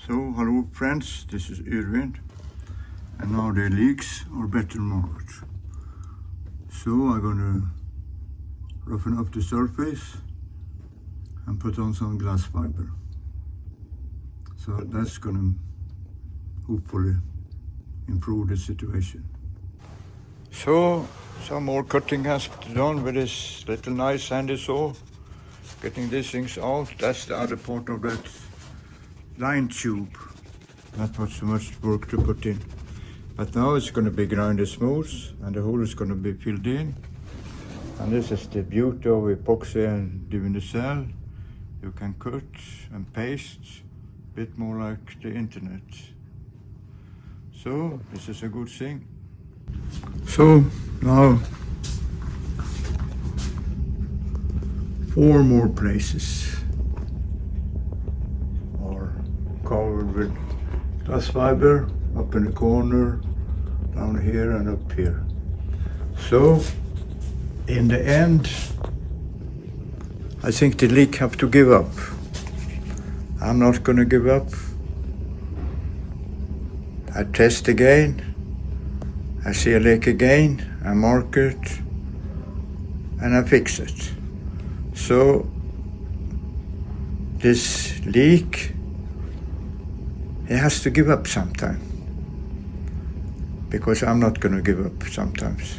So, hello friends, this is Yrvind, and now the leaks are better marked. So I'm gonna roughen up the surface and put on some glass fiber. So that's gonna hopefully improve the situation. So some more cutting has to be done with this little nice handy saw. Getting these things out, that's the other part of that line tube. Not so much work to put in. But now it's going to be grinded smooth and the hole is going to be filled in. And this is the beauty of epoxy and doing the cell. You can cut and paste a bit more like the internet. So this is a good thing. So now 4 more places are covered with glass fiber, up in the corner, down here and up here. So in the end, I think the leak have to give up. I'm not gonna give up. I test again, I see a leak again, I mark it, and I fix it. So this leak, it has to give up sometime, because I'm not going to give up sometimes.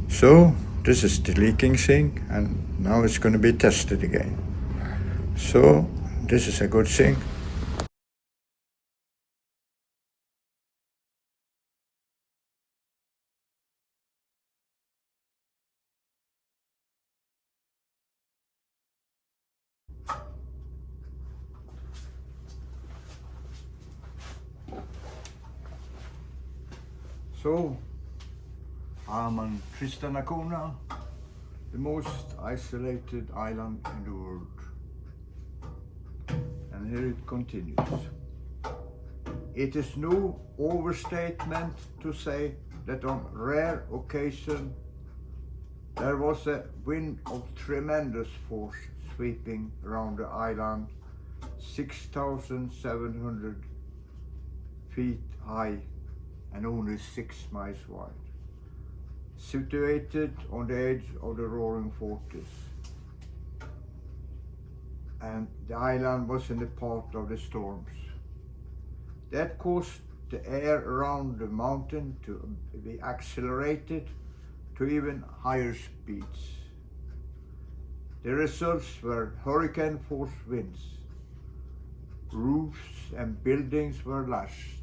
So this is the leaking thing, and now it's going to be tested again. So this is a good thing. So, I'm on Tristan, Cunha, the most isolated island in the world. And here it continues. It is no overstatement to say that on rare occasion there was a wind of tremendous force sweeping around the island, 6,700 feet high and only 6 miles wide, situated on the edge of the roaring forties. And the island was in the path of the storms. That caused the air around the mountain to be accelerated to even higher speeds. The results were hurricane force winds. Roofs and buildings were lashed.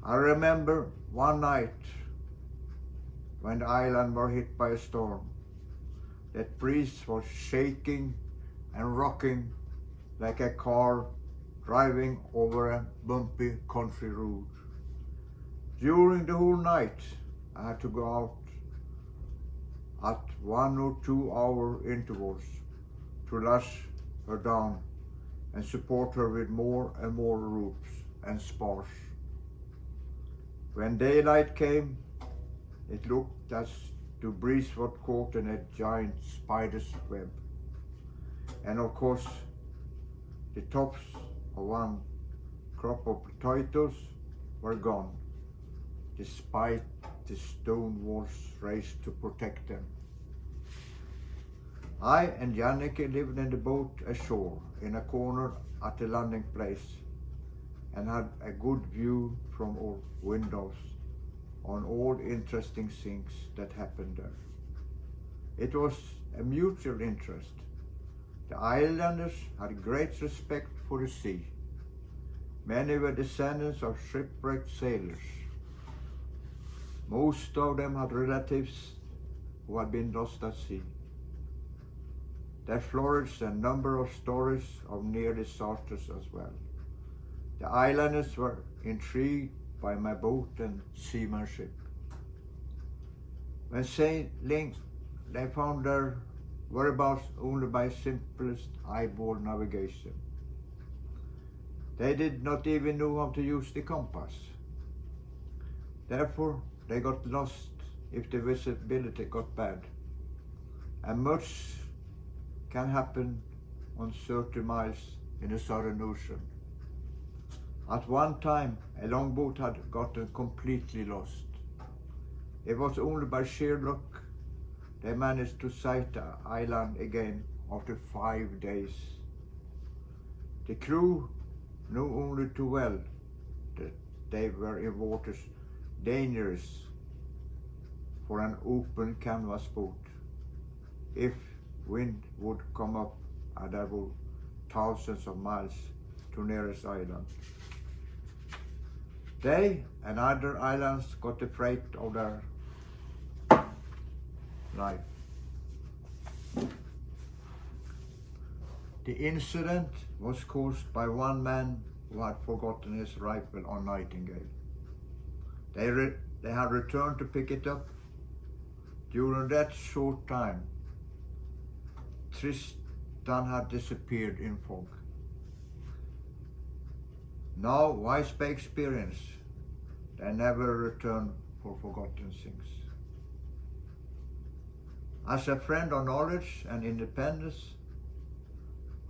I remember one night when the island was hit by a storm. That breeze was shaking and rocking like a car driving over a bumpy country road. During the whole night, I had to go out at 1 or 2 hour intervals to lash her down and support her with more and more ropes and spars. When daylight came, it looked as the breeze was caught in a giant spider's web. And of course, the tops of one crop of potatoes were gone, despite the stone walls raised to protect them. I and Jannike lived in the boat ashore in a corner at the landing place and had a good view from our windows on all interesting things that happened there. It was a mutual interest. The islanders had great respect for the sea. Many were descendants of shipwrecked sailors. Most of them had relatives who had been lost at sea. There flourished a number of stories of near disasters as well. The islanders were intrigued by my boat and seamanship. When sailing, they found their whereabouts only by simplest eyeball navigation. They did not even know how to use the compass. Therefore, they got lost if the visibility got bad. And much can happen on 30 miles in the Southern Ocean. At one time, a longboat had gotten completely lost. It was only by sheer luck they managed to sight the island again after 5 days. The crew knew only too well that they were in waters dangerous for an open canvas boat. If wind would come up, there were thousands of miles to nearest island. They and other islands got afraid of their life. The incident was caused by one man who had forgotten his rifle on Nightingale. They had returned to pick it up. During that short time, Tristan had disappeared in fog. Now, wise by experience, they never return for forgotten things. As a friend of knowledge and independence,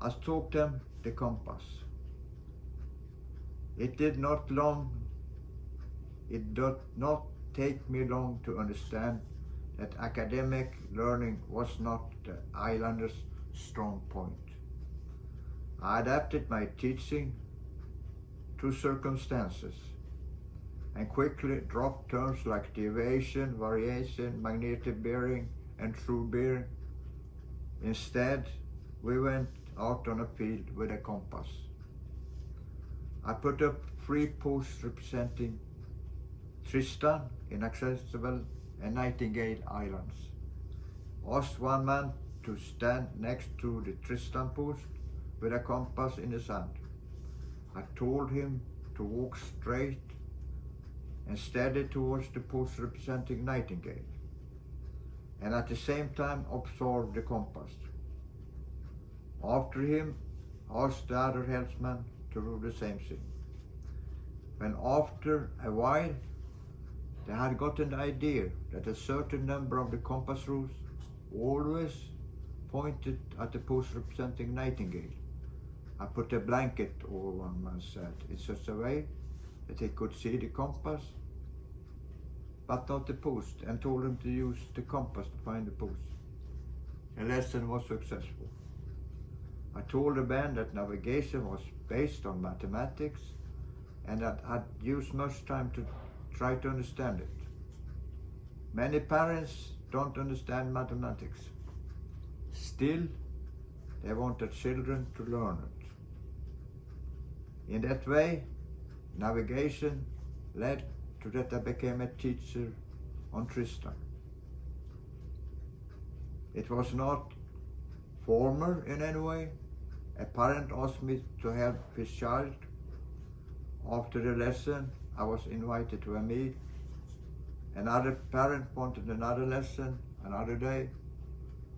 I taught them the compass. It did not take me long to understand that academic learning was not the islanders' strong point. I adapted my teaching to circumstances and quickly dropped terms like deviation, variation, magnetic bearing, and true bearing. Instead, we went out on a field with a compass. I put up 3 posts representing Tristan, Inaccessible, and Nightingale Islands. Asked one man to stand next to the Tristan post with a compass in his hand. I told him to walk straight and steady towards the post representing Nightingale, and at the same time observe the compass. After him, asked the other helmsman to do the same thing. When after a while, they had gotten the idea that a certain number of the compass rules always pointed at the post representing Nightingale, I put a blanket over one man's head in such a way that he could see the compass, but not the post, and told him to use the compass to find the post. The lesson was successful. I told the band that navigation was based on mathematics and that I'd used much time to try to understand it. Many parents don't understand mathematics. Still, they want their children to learn it. In that way, navigation led to that I became a teacher on Tristan. It was not formal in any way. A parent asked me to help his child. After the lesson, I was invited to a meal. Another parent wanted another lesson another day.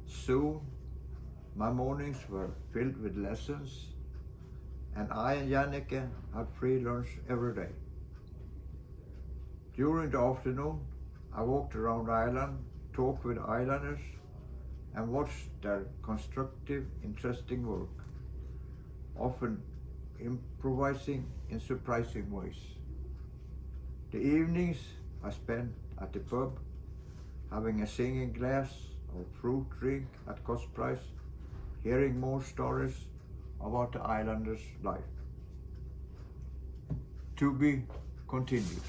Soon, my mornings were filled with lessons, and I and Jannike had free lunch every day. During the afternoon, I walked around the island, talked with islanders, and watched their constructive, interesting work, often improvising in surprising ways. The evenings I spent at the pub, having a singing glass of fruit drink at cost price, hearing more stories about the islanders' life. To be continued.